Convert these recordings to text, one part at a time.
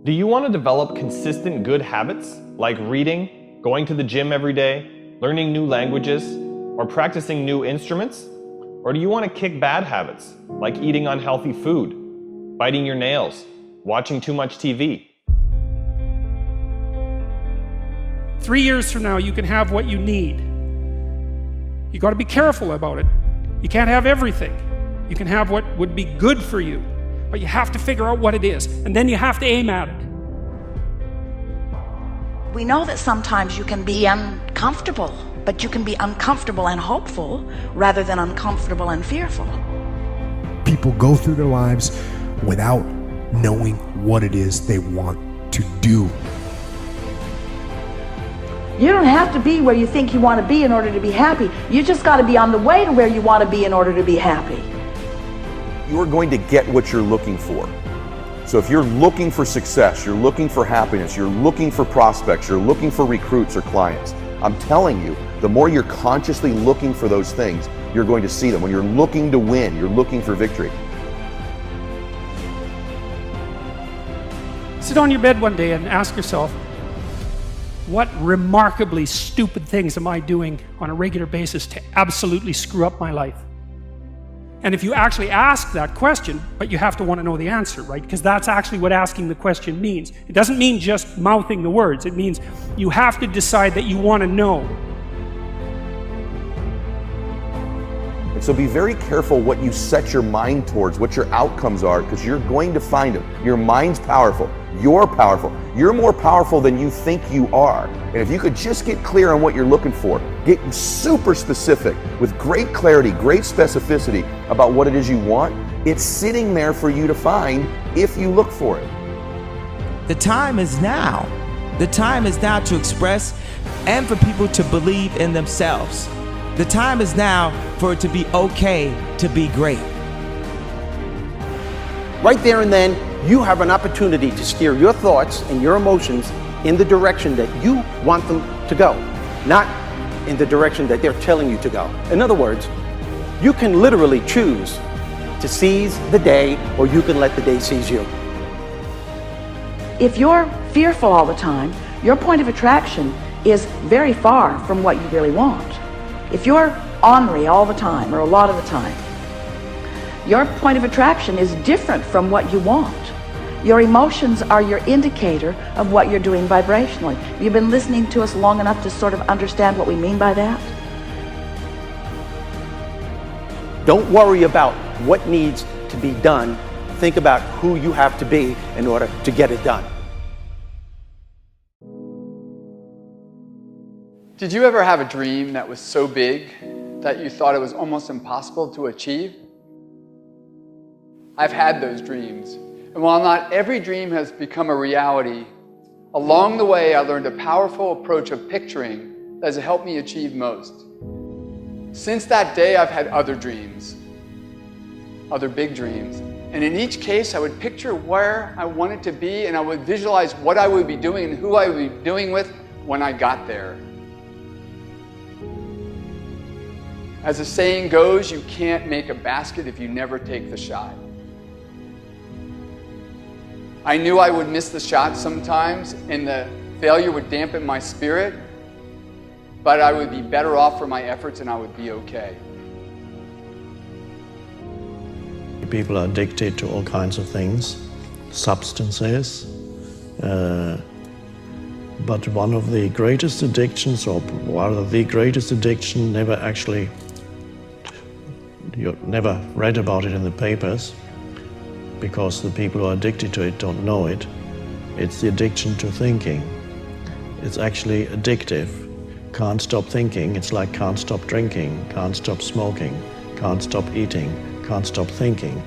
Do you want to develop consistent good habits like reading, going to the gym every day, learning new languages, or practicing new instruments? Or do you want to kick bad habits like eating unhealthy food, biting your nails, watching too much TV? 3 years from now, you can have what you need. You got to be careful about it. You can't have everything. You can have what would be good for you, but you have to figure out what it is, and then you have to aim at it. We know that sometimes you can be uncomfortable, but you can be uncomfortable and hopeful rather than uncomfortable and fearful. People go through their lives without knowing what it is they want to do. You don't have to be where you think you want to be in order to be happy. You just got to be on the way to where you want to be in order to be happy. You are going to get what you're looking for. So if you're looking for success, you're looking for happiness, you're looking for prospects, you're looking for recruits or clients, I'm telling you, the more you're consciously looking for those things, you're going to see them. When you're looking to win, you're looking for victory. Sit on your bed one day and ask yourself, what remarkably stupid things am I doing on a regular basis to absolutely screw up my life? And if you actually ask that question, but you have to want to know the answer, right? Because that's actually what asking the question means. It doesn't mean just mouthing the words. It means you have to decide that you want to know. And so be very careful what you set your mind towards, what your outcomes are, because you're going to find them. Your mind's powerful. You're powerful. You're more powerful than you think you are. And if you could just get clear on what you're looking for, get super specific with great clarity, great specificity about what it is you want, it's sitting there for you to find if you look for it. The time is now. The time is now to express and for people to believe in themselves. The time is now for it to be okay to be great. Right there and then, you have an opportunity to steer your thoughts and your emotions in the direction that you want them to go, not in the direction that they're telling you to go. In other words, you can literally choose to seize the day, or you can let the day seize you. If you're fearful all the time, your point of attraction is very far from what you really want. If you're ornery all the time, or a lot of the time, your point of attraction is different from what you want. Your emotions are your indicator of what you're doing vibrationally. You've been listening to us long enough to sort of understand what we mean by that? Don't worry about what needs to be done. Think about who you have to be in order to get it done. Did you ever have a dream that was so big that you thought it was almost impossible to achieve? I've had those dreams. And while not every dream has become a reality, along the way I learned a powerful approach of picturing that has helped me achieve most. Since that day, I've had other dreams, other big dreams. And in each case, I would picture where I wanted to be, and I would visualize what I would be doing and who I would be doing with when I got there. As the saying goes, you can't make a basket if you never take the shot. I knew I would miss the shot sometimes, and the failure would dampen my spirit, but I would be better off for my efforts and I would be okay. People are addicted to all kinds of things, substances, but one of the greatest addictions, or rather the greatest addiction, you never read about it in the papers, because the people who are addicted to it don't know it. It's the addiction to thinking. It's actually addictive. Can't stop thinking. It's like can't stop drinking, can't stop smoking, can't stop eating, can't stop thinking.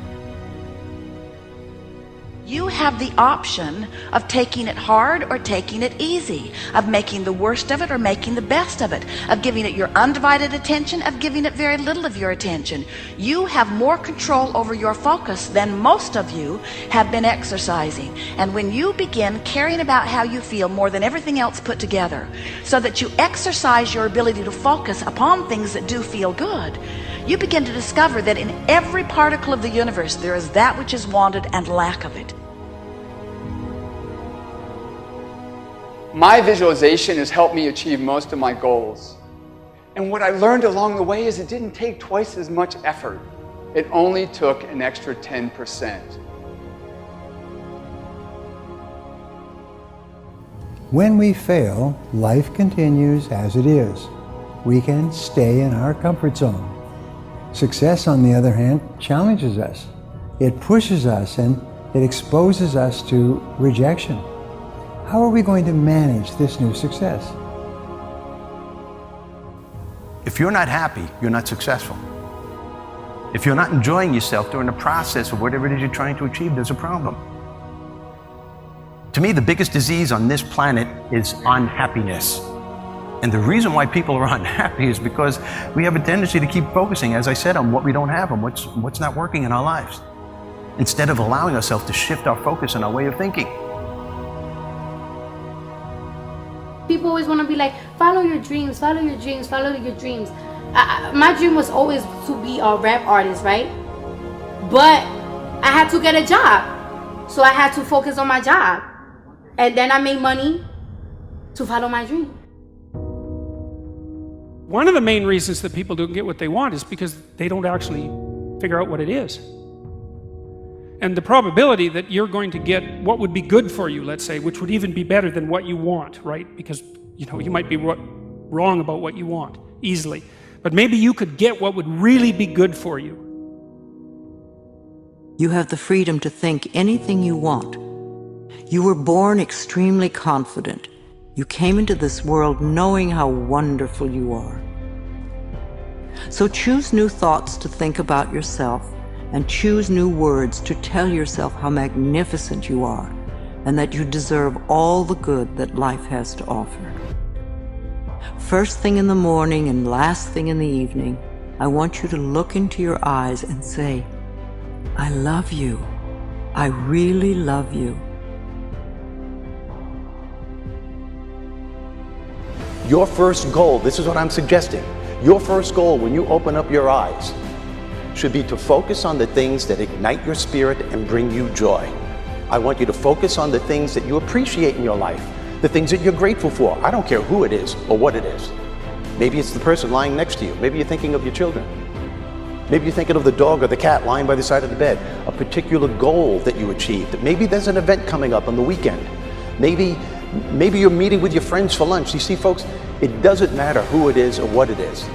You have the option of taking it hard or taking it easy, of making the worst of it or making the best of it, of giving it your undivided attention, of giving it very little of your attention. You have more control over your focus than most of you have been exercising. And when you begin caring about how you feel more than everything else put together, so that you exercise your ability to focus upon things that do feel good, you begin to discover that in every particle of the universe there is that which is wanted and lack of it. My visualization has helped me achieve most of my goals. And what I learned along the way is it didn't take twice as much effort. It only took an extra 10%. When we fail, life continues as it is. We can stay in our comfort zone. Success, on the other hand, challenges us. It pushes us and it exposes us to rejection. How are we going to manage this new success? If you're not happy, you're not successful. If you're not enjoying yourself during the process of whatever it is you're trying to achieve, there's a problem. To me, the biggest disease on this planet is unhappiness. And the reason why people are unhappy is because we have a tendency to keep focusing, as I said, on what we don't have, on what's not working in our lives, instead of allowing ourselves to shift our focus and our way of thinking. People always want to be like, follow your dreams, follow your dreams, follow your dreams. My dream was always to be a rap artist, right? But I had to get a job. So I had to focus on my job. And then I made money to follow my dream. One of the main reasons that people don't get what they want is because they don't actually figure out what it is. And the probability that you're going to get what would be good for you, let's say, which would even be better than what you want, right? Because, you might be wrong about what you want easily. But maybe you could get what would really be good for you. You have the freedom to think anything you want. You were born extremely confident. You came into this world knowing how wonderful you are. So choose new thoughts to think about yourself, and choose new words to tell yourself how magnificent you are, and that you deserve all the good that life has to offer. First thing in the morning and last thing in the evening, I want you to look into your eyes and say, I love you. I really love you. Your first goal, this is what I'm suggesting, your first goal when you open up your eyes should be to focus on the things that ignite your spirit and bring you joy. I want you to focus on the things that you appreciate in your life, the things that you're grateful for. I don't care who it is or what it is. Maybe it's the person lying next to you. Maybe you're thinking of your children. Maybe you're thinking of the dog or the cat lying by the side of the bed. A particular goal that you achieved. Maybe there's an event coming up on the weekend. Maybe you're meeting with your friends for lunch. You see, folks, it doesn't matter who it is or what it is.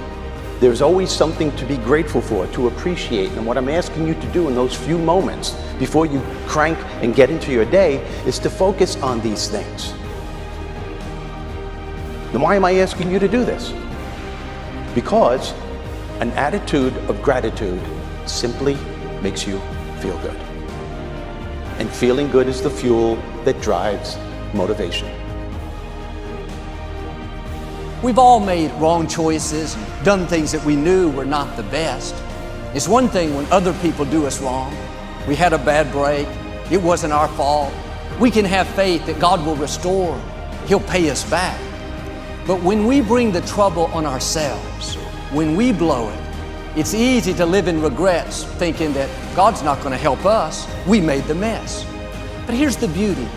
There's always something to be grateful for, to appreciate. And what I'm asking you to do in those few moments before you crank and get into your day is to focus on these things. Then why am I asking you to do this? Because an attitude of gratitude simply makes you feel good. And feeling good is the fuel that drives motivation. We've all made wrong choices and done things that we knew were not the best. It's one thing when other people do us wrong. We had a bad break. It wasn't our fault. We can have faith that God will restore. He'll pay us back. But when we bring the trouble on ourselves, when we blow it, it's easy to live in regrets, thinking that God's not going to help us. We made the mess. But here's the beauty.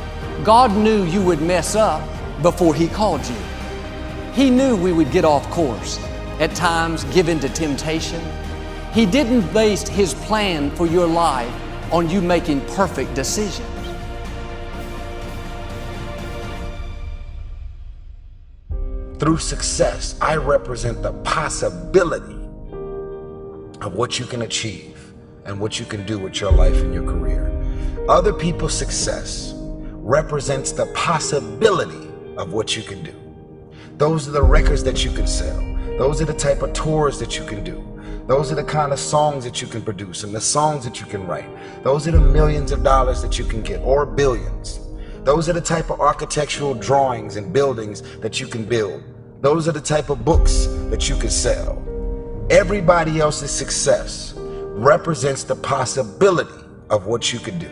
God knew you would mess up before He called you. He knew we would get off course, at times give in to temptation. He didn't base His plan for your life on you making perfect decisions. Through success, I represent the possibility of what you can achieve and what you can do with your life and your career. Other people's success represents the possibility of what you can do. Those are the records that you can sell. Those are the type of tours that you can do. Those are the kind of songs that you can produce and the songs that you can write. Those are the millions of dollars that you can get, or billions. Those are the type of architectural drawings and buildings that you can build. Those are the type of books that you can sell. Everybody else's success represents the possibility of what you could do.